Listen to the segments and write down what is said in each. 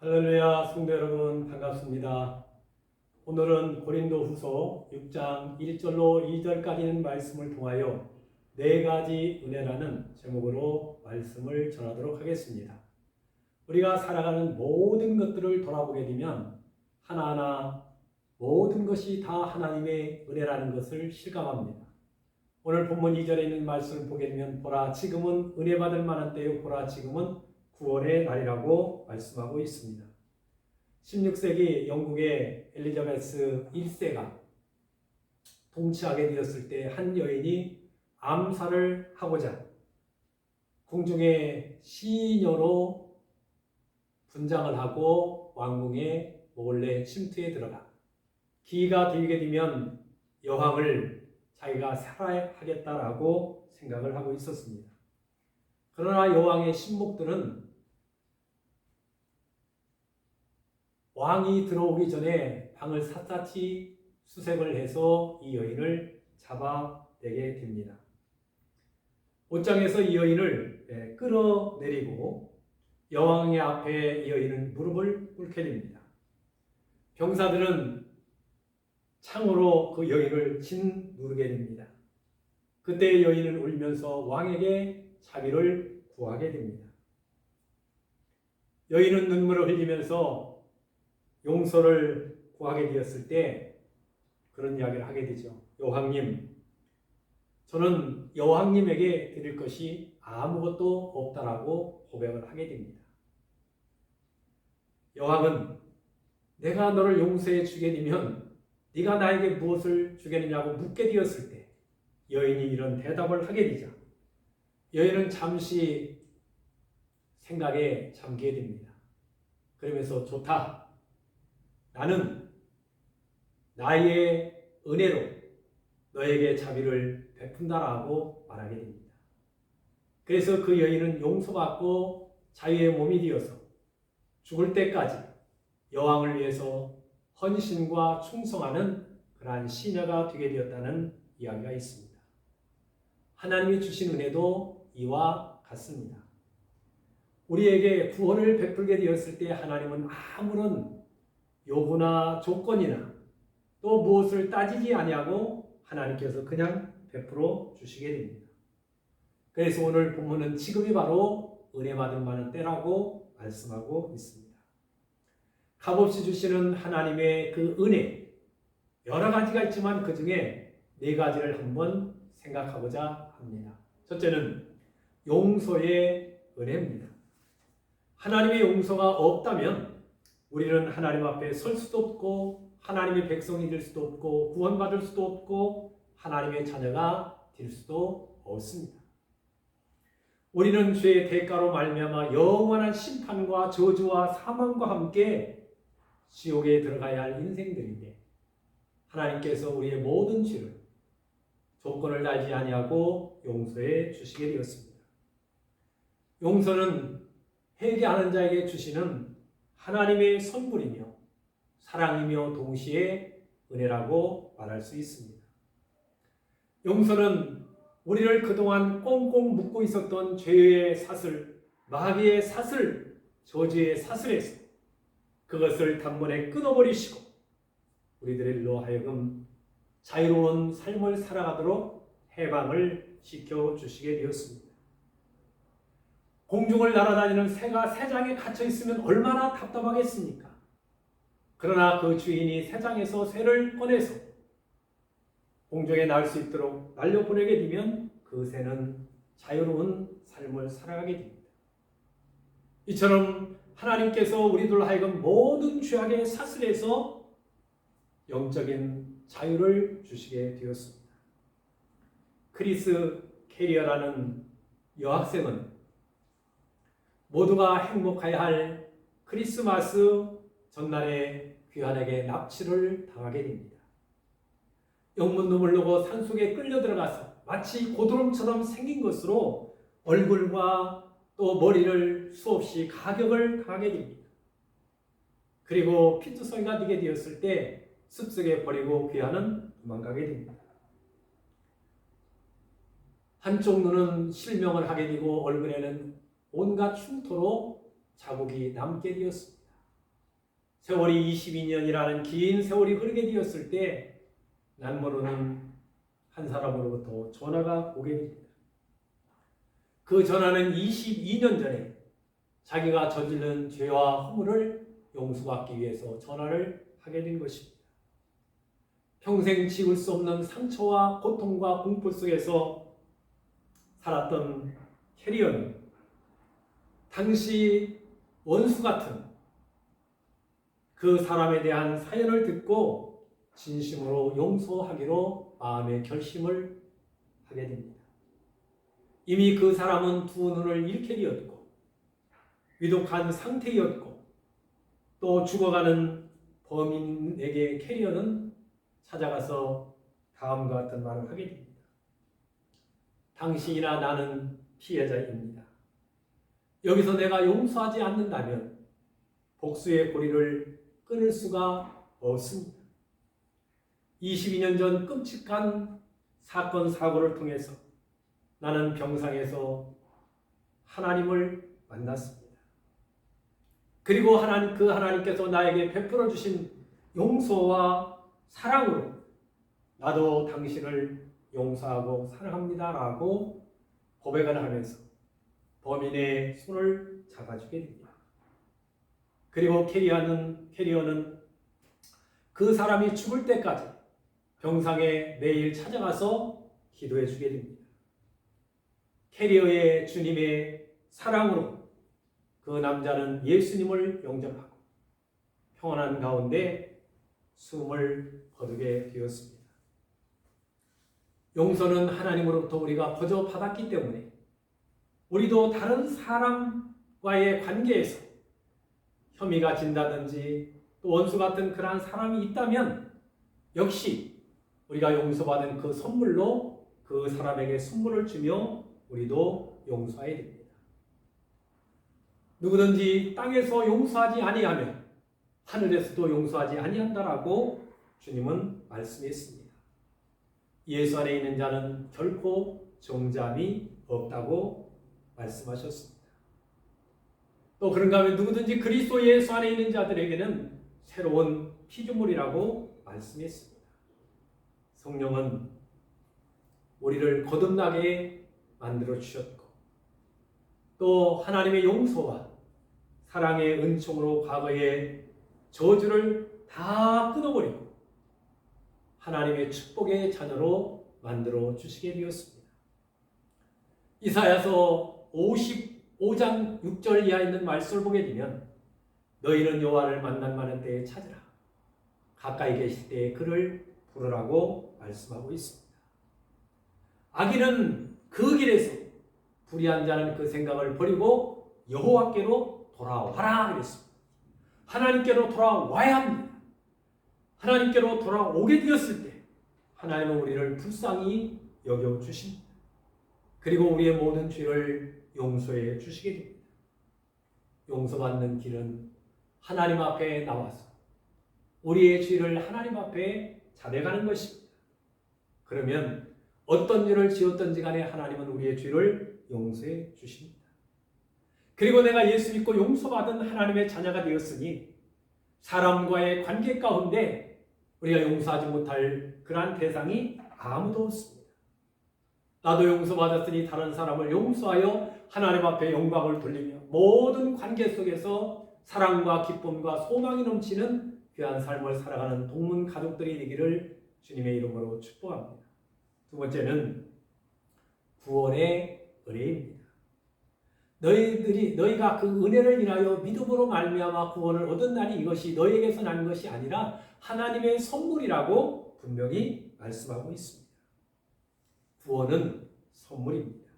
할렐루야, 성도 여러분 반갑습니다. 오늘은 고린도후서 6장 1절로 2절까지 있는 말씀을 통하여 네 가지 은혜라는 제목으로 말씀을 전하도록 하겠습니다. 우리가 살아가는 모든 것들을 돌아보게 되면 하나하나 모든 것이 다 하나님의 은혜라는 것을 실감합니다. 오늘 본문 2절에 있는 말씀을 보게 되면 보라 지금은 은혜 받을 만한 때요 보라 지금은 구원의 날이라고 말씀하고 있습니다. 16세기 영국의 엘리자베스 1세가 통치하게 되었을 때 한 여인이 암살을 하고자 궁중의 시녀로 분장을 하고 왕궁에 몰래 침투해 들어가 기회가 되게 되면 여왕을 자기가 살아야 하겠다라고 생각을 하고 있었습니다. 그러나 여왕의 신복들은 왕이 들어오기 전에 방을 샅샅이 수색을 해서 이 여인을 잡아내게 됩니다. 옷장에서 이 여인을 끌어내리고 여왕의 앞에 이 여인은 무릎을 꿇게 됩니다. 병사들은 창으로 그 여인을 짓누르게 됩니다. 그때 여인은 울면서 왕에게 자비를 구하게 됩니다. 여인은 눈물을 흘리면서 용서를 구하게 되었을 때 그런 이야기를 하게 되죠. 여왕님, 저는 여왕님에게 드릴 것이 아무것도 없다라고 고백을 하게 됩니다. 여왕은 내가 너를 용서해 주게 되면 네가 나에게 무엇을 주겠느냐고 묻게 되었을 때 여인이 이런 대답을 하게 되죠. 여인은 잠시 생각에 잠기게 됩니다. 그러면서 좋다. 나는 나의 은혜로 너에게 자비를 베푼다라고 말하게 됩니다. 그래서 그 여인은 용서받고 자유의 몸이 되어서 죽을 때까지 여왕을 위해서 헌신과 충성하는 그러한 시녀가 되게 되었다는 이야기가 있습니다. 하나님이 주신 은혜도 이와 같습니다. 우리에게 구원을 베풀게 되었을 때 하나님은 아무런 요구나 조건이나 또 무엇을 따지지 아니하고 하나님께서 그냥 베풀어 주시게 됩니다. 그래서 오늘 본문은 지금이 바로 은혜 받을 만한 때라고 말씀하고 있습니다. 값없이 주시는 하나님의 그 은혜 여러 가지가 있지만 그 중에 네 가지를 한번 생각하고자 합니다. 첫째는 용서의 은혜입니다. 하나님의 용서가 없다면 우리는 하나님 앞에 설 수도 없고 하나님의 백성이 될 수도 없고 구원받을 수도 없고 하나님의 자녀가 될 수도 없습니다. 우리는 죄의 대가로 말미암아 영원한 심판과 저주와 사망과 함께 지옥에 들어가야 할 인생들인데 하나님께서 우리의 모든 죄를 조건을 달지 아니하고 용서해 주시게 되었습니다. 용서는 회개하는 자에게 주시는 하나님의 선물이며 사랑이며 동시에 은혜라고 말할 수 있습니다. 용서는 우리를 그동안 꽁꽁 묶고 있었던 죄의 사슬, 마귀의 사슬, 저주의 사슬에서 그것을 단번에 끊어버리시고 우리들로 하여금 자유로운 삶을 살아가도록 해방을 시켜주시게 되었습니다. 공중을 날아다니는 새가 새장에 갇혀 있으면 얼마나 답답하겠습니까? 그러나 그 주인이 새장에서 새를 꺼내서 공중에 날 수 있도록 날려보내게 되면 그 새는 자유로운 삶을 살아가게 됩니다. 이처럼 하나님께서 우리들 하여금 모든 죄악의 사슬에서 영적인 자유를 주시게 되었습니다. 크리스 캐리어라는 여학생은 모두가 행복해야 할 크리스마스 전날에 귀환에게 납치를 당하게 됩니다. 영문도 모르고 산속에 끌려 들어가서 마치 고드름처럼 생긴 것으로 얼굴과 또 머리를 수없이 가격을 당하게 됩니다. 그리고 피투성이가 되게 되었을 때 숲속에 버리고 귀환은 도망가게 됩니다. 한쪽 눈은 실명을 하게 되고 얼굴에는 온갖 흉터로 자국이 남게 되었습니다. 세월이 22년이라는 긴 세월이 흐르게 되었을 때 난 모르는 한 사람으로부터 전화가 오게 됩니다. 그 전화는 22년 전에 자기가 저지른 죄와 허물을 용서받기 위해서 전화를 하게 된 것입니다. 평생 지울 수 없는 상처와 고통과 공포 속에서 살았던 캐리어는 당시 원수 같은 그 사람에 대한 사연을 듣고 진심으로 용서하기로 마음의 결심을 하게 됩니다. 이미 그 사람은 두 눈을 잃게 되었고 위독한 상태였고 또 죽어가는 범인에게 캐리어는 찾아가서 다음과 같은 말을 하게 됩니다. 당신이나 나는 피해자입니다. 여기서 내가 용서하지 않는다면 복수의 고리를 끊을 수가 없습니다. 22년 전 끔찍한 사건 사고를 통해서 나는 병상에서 하나님을 만났습니다. 그리고 하나님께서 나에게 베풀어 주신 용서와 사랑으로 나도 당신을 용서하고 사랑합니다라고 고백을 하면서 범인의 손을 잡아주게 됩니다. 그리고 캐리어는 그 사람이 죽을 때까지 병상에 매일 찾아가서 기도해 주게 됩니다. 캐리어의 주님의 사랑으로 그 남자는 예수님을 영접하고 평안한 가운데 숨을 거두게 되었습니다. 용서는 하나님으로부터 우리가 거저 받았기 때문에 우리도 다른 사람과의 관계에서 혐의가 진다든지 또 원수 같은 그러한 사람이 있다면 역시 우리가 용서받은 그 선물로 그 사람에게 선물을 주며 우리도 용서해야 됩니다. 누구든지 땅에서 용서하지 아니하면 하늘에서도 용서하지 아니한다라고 주님은 말씀했습니다. 예수 안에 있는 자는 결코 정죄함이 없다고 말씀하셨습니다. 또 그런가 하면 누구든지 그리스도 예수 안에 있는 자들에게는 새로운 피조물이라고 말씀했습니다. 성령은 우리를 거듭나게 만들어 주셨고 또 하나님의 용서와 사랑의 은총으로 과거의 저주를 다 끊어버리고 하나님의 축복의 자녀로 만들어 주시게 되었습니다. 이사야서 55장 6절 이하에 있는 말씀을 보게 되면 너희는 여호와를 만난 때에 찾으라. 가까이 계실 때에 그를 부르라고 말씀하고 있습니다. 악인은 그 길에서 불의한 자는 그 생각을 버리고 여호와께로 돌아와라 그랬습니다. 하나님께로 돌아와야 합니다. 하나님께로 돌아오게 되었을 때 하나님은 우리를 불쌍히 여겨주십니다. 그리고 우리의 모든 죄를 용서해 주시게 됩니다. 용서받는 길은 하나님 앞에 나와서 우리의 죄를 하나님 앞에 자백하는 것입니다. 그러면 어떤 죄를 지었든지 간에 하나님은 우리의 죄를 용서해 주십니다. 그리고 내가 예수 믿고 용서받은 하나님의 자녀가 되었으니 사람과의 관계 가운데 우리가 용서하지 못할 그러한 대상이 아무도 없습니다. 나도 용서받았으니 다른 사람을 용서하여 하나님 앞에 영광을 돌리며 모든 관계 속에서 사랑과 기쁨과 소망이 넘치는 귀한 삶을 살아가는 동문 가족들이 되기를 주님의 이름으로 축복합니다. 두 번째는 구원의 은혜입니다. 너희가 그 은혜를 인하여 믿음으로 말미암아 구원을 얻은 날이 이것이 너희에게서 난 것이 아니라 하나님의 선물이라고 분명히 말씀하고 있습니다. 구원은 선물입니다.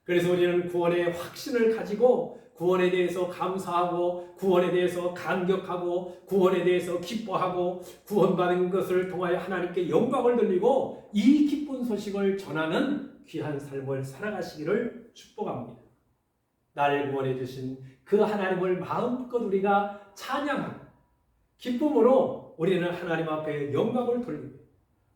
그래서 우리는 구원의 확신을 가지고 구원에 대해서 감사하고 구원에 대해서 감격하고 구원에 대해서 기뻐하고 구원받은 것을 통하여 하나님께 영광을 돌리고 이 기쁜 소식을 전하는 귀한 삶을 살아가시기를 축복합니다. 나를 구원해 주신 그 하나님을 마음껏 우리가 찬양하고 기쁨으로 우리는 하나님 앞에 영광을 돌리고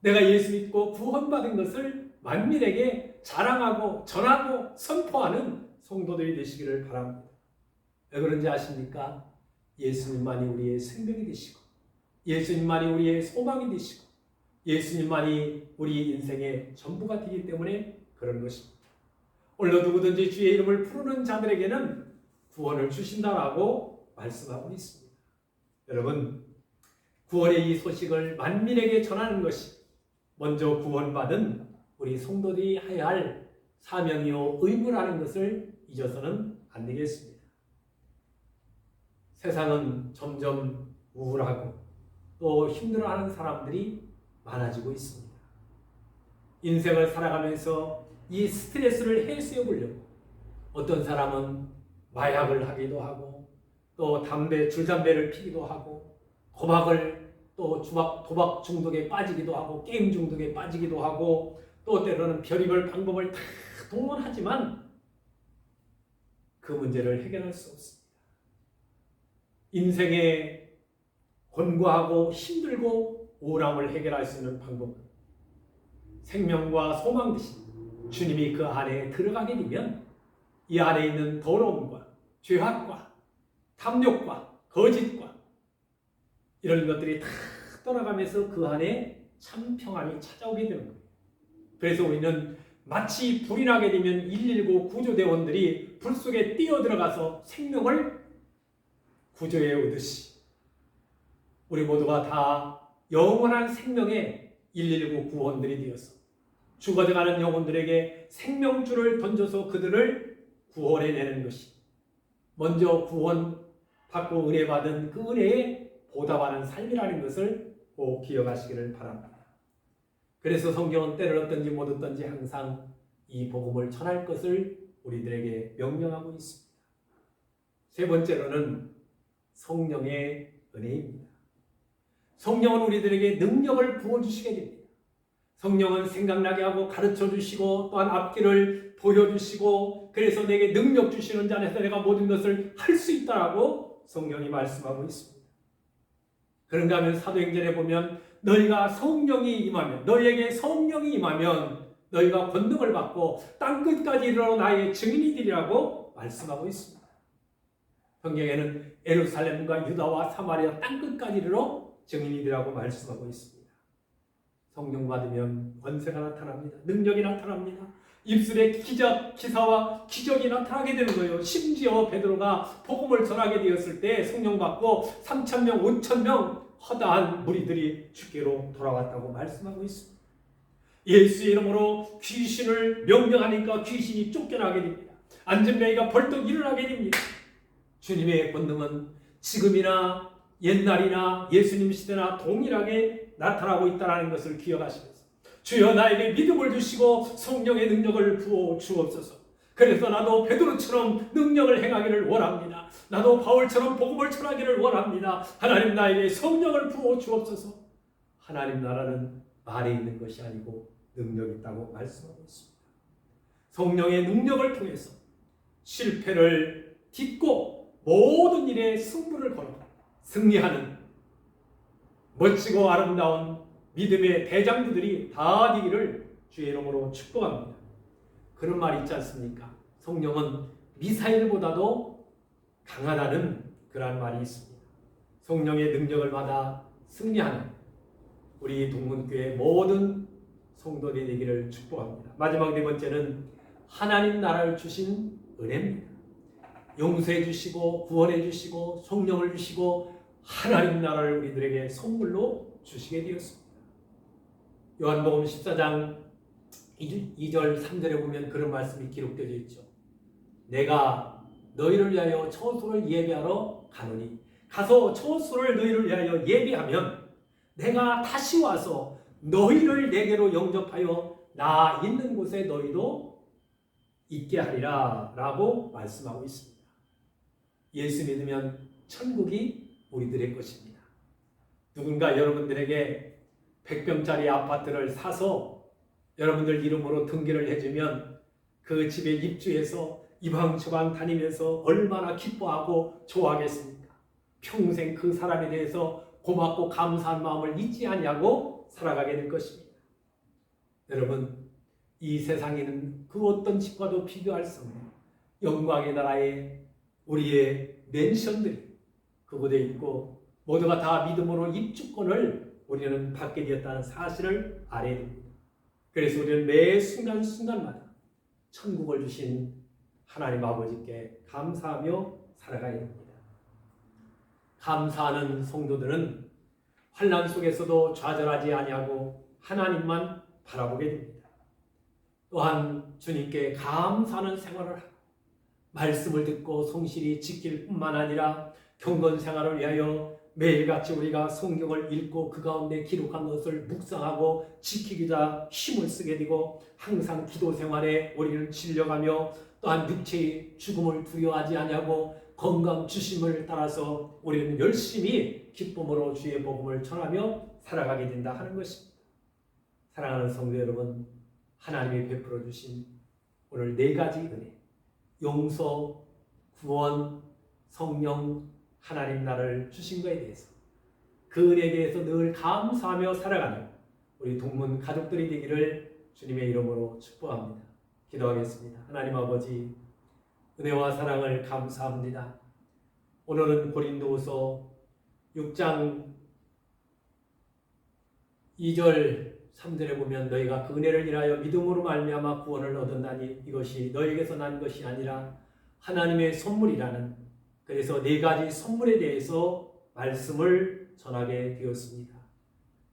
내가 예수 믿고 구원받은 것을 만민에게 자랑하고 전하고 선포하는 성도들이 되시기를 바랍니다. 왜 그런지 아십니까? 예수님만이 우리의 생명이 되시고 예수님만이 우리의 소망이 되시고 예수님만이 우리 인생의 전부가 되기 때문에 그런 것입니다. 오늘도 누구든지 주의 이름을 부르는 자들에게는 구원을 주신다라고 말씀하고 있습니다. 여러분, 구원의 이 소식을 만민에게 전하는 것이 먼저 구원받은 우리 성도들이 해야 할 사명이요 의무라는 것을 잊어서는 안 되겠습니다. 세상은 점점 우울하고 또 힘들어하는 사람들이 많아지고 있습니다. 인생을 살아가면서 이 스트레스를 해소해 보려고 어떤 사람은 마약을 하기도 하고 또 줄담배를 피기도 하고 도박을 또 도박 중독에 빠지기도 하고 게임 중독에 빠지기도 하고 또 때로는 별의별 방법을 다 동원하지만 그 문제를 해결할 수 없습니다. 인생에 곤고하고 힘들고 우울함을 해결할 수 있는 방법은 생명과 소망 대신 주님이 그 안에 들어가게 되면 이 안에 있는 더러움과 죄악과 탐욕과 거짓과 이런 것들이 다 떠나가면서 그 안에 참 평안이 찾아오게 되는 거예요. 그래서 우리는 마치 불이 나게 되면 119 구조대원들이 불 속에 뛰어들어가서 생명을 구조해 오듯이 우리 모두가 다 영원한 생명의 119 구원들이 되어서 죽어가는 영혼들에게 생명줄을 던져서 그들을 구원해내는 것이 먼저 구원받고 은혜 받은 그 은혜에 보답하는 삶이라는 것을 꼭 기억하시기를 바랍니다. 그래서 성경은 때를 얻든지 못 얻든지 항상 이 복음을 전할 것을 우리들에게 명령하고 있습니다. 세 번째로는 성령의 은혜입니다. 성령은 우리들에게 능력을 부어주시게 됩니다. 성령은 생각나게 하고 가르쳐주시고 또한 앞길을 보여주시고 그래서 내게 능력 주시는 자 안에서 내가 모든 것을 할 수 있다라고 성령이 말씀하고 있습니다. 그런가 하면 사도행전에 보면 너희가 성령이 임하면 너희에게 성령이 임하면 너희가 권능을 받고 땅끝까지 이르러 나의 증인이 되리라고 말씀하고 있습니다. 성경에는 예루살렘과 유다와 사마리아 땅끝까지 이르러 증인이 되라고 말씀하고 있습니다. 성령 받으면 권세가 나타납니다. 능력이 나타납니다. 입술에 기사와 기적이 나타나게 되는 거예요. 심지어 베드로가 복음을 전하게 되었을 때 성령 받고 3,000명, 5,000명 허다한 무리들이 주께로 돌아왔다고 말씀하고 있습니다. 예수의 이름으로 귀신을 명령하니까 귀신이 쫓겨나게 됩니다. 안전뱅이가 벌떡 일어나게 됩니다. 주님의 권능은 지금이나 옛날이나 예수님 시대나 동일하게 나타나고 있다는 것을 기억하시면서 주여 나에게 믿음을 주시고 성령의 능력을 부어 주옵소서. 그래서 나도 베드로처럼 능력을 행하기를 원합니다. 나도 바울처럼 복음을 전하기를 원합니다. 하나님 나에게 성령을 부어 주옵소서. 하나님 나라는 말에 있는 것이 아니고 능력이 있다고 말씀하고 있습니다. 성령의 능력을 통해서 실패를 딛고 모든 일에 승부를 걸어 승리하는 멋지고 아름다운 믿음의 대장부들이 다 되기를 주의 이름으로 축복합니다. 그런 말 있지 않습니까? 성령은 미사일보다도 강하다는 그런 말이 있습니다. 성령의 능력을 받아 승리하는 우리 동문교회 모든 성도들이 되기를 축복합니다. 마지막 네 번째는 하나님 나라를 주신 은혜입니다. 용서해 주시고 구원해 주시고 성령을 주시고 하나님 나라를 우리들에게 선물로 주시게 되었습니다. 요한복음 14장 2절 3절에 보면 그런 말씀이 기록되어 있죠. 내가 너희를 위하여 처소를 예비하러 가노니 가서 처소를 너희를 위하여 예비하면 내가 다시 와서 너희를 내게로 영접하여 나 있는 곳에 너희도 있게 하리라 라고 말씀하고 있습니다. 예수 믿으면 천국이 우리들의 것입니다. 누군가 여러분들에게 100평짜리 아파트를 사서 여러분들 이름으로 등기를 해주면 그 집에 입주해서 이방저방 다니면서 얼마나 기뻐하고 좋아하겠습니까? 평생 그 사람에 대해서 고맙고 감사한 마음을 잊지 아니하고 살아가게 될 것입니다. 여러분, 이 세상에는 그 어떤 집과도 비교할 수 없는 영광의 나라에 우리의 맨션들이 그곳에 있고 모두가 다 믿음으로 입주권을 우리는 받게 되었다는 사실을 알아야 됩니다. 그래서 우리는 매 순간순간마다 천국을 주신 하나님 아버지께 감사하며 살아가야 됩니다. 감사하는 성도들은 환난 속에서도 좌절하지 아니하고 하나님만 바라보게 됩니다. 또한 주님께 감사하는 생활을 하고 말씀을 듣고 성실히 지킬 뿐만 아니라 경건 생활을 위하여 매일같이 우리가 성경을 읽고 그 가운데 기록한 것을 묵상하고 지키기자 힘을 쓰게 되고 항상 기도 생활에 우리를 질려가며 또한 육체의 죽음을 두려워하지 아니하고 건강 주심을 따라서 우리는 열심히 기쁨으로 주의 복음을 전하며 살아가게 된다 하는 것입니다. 사랑하는 성도 여러분, 하나님이 베풀어 주신 오늘 4가지 은혜, 용서, 구원, 성령, 하나님 나를 주신 것에 대해서 그 은혜에 대해서 늘 감사하며 살아가는 우리 동문 가족들이 되기를 주님의 이름으로 축복합니다. 기도하겠습니다. 하나님 아버지, 은혜와 사랑을 감사합니다. 오늘은 고린도후서 6장 2절 3절에 보면 너희가 그 은혜를 인하여 믿음으로 말미암아 구원을 얻었나니 이것이 너희에게서 난 것이 아니라 하나님의 선물이라는, 그래서 4가지 선물에 대해서 말씀을 전하게 되었습니다.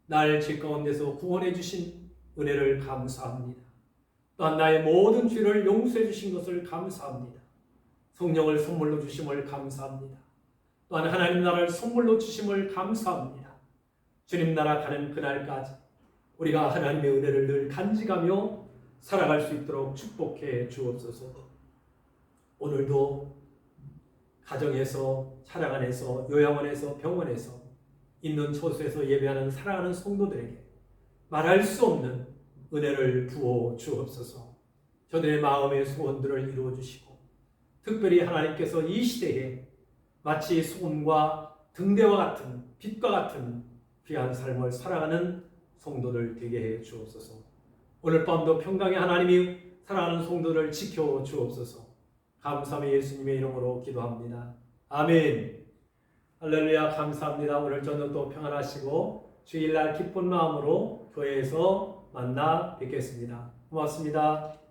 날 죄 가운데서 구원해 주신 은혜를 감사합니다. 또한 나의 모든 죄를 용서해 주신 것을 감사합니다. 성령을 선물로 주심을 감사합니다. 또한 하나님 나라를 선물로 주심을 감사합니다. 주님 나라 가는 그날까지 우리가 하나님의 은혜를 늘 간직하며 살아갈 수 있도록 축복해 주옵소서. 오늘도 가정에서, 차량 안에서, 요양원에서, 병원에서, 있는 처소에서 예배하는 사랑하는 성도들에게 말할 수 없는 은혜를 부어 주옵소서. 저들의 마음의 소원들을 이루어 주시고 특별히 하나님께서 이 시대에 마치 소금과 등대와 같은 빛과 같은 귀한 삶을 살아가는 성도들 되게 해 주옵소서. 오늘 밤도 평강의 하나님이 사랑하는 성도를 지켜 주옵소서. 감사하며 예수님의 이름으로 기도합니다. 아멘. 할렐루야. 감사합니다. 오늘 저녁도 평안하시고 주일날 기쁜 마음으로 교회에서 만나 뵙겠습니다. 고맙습니다.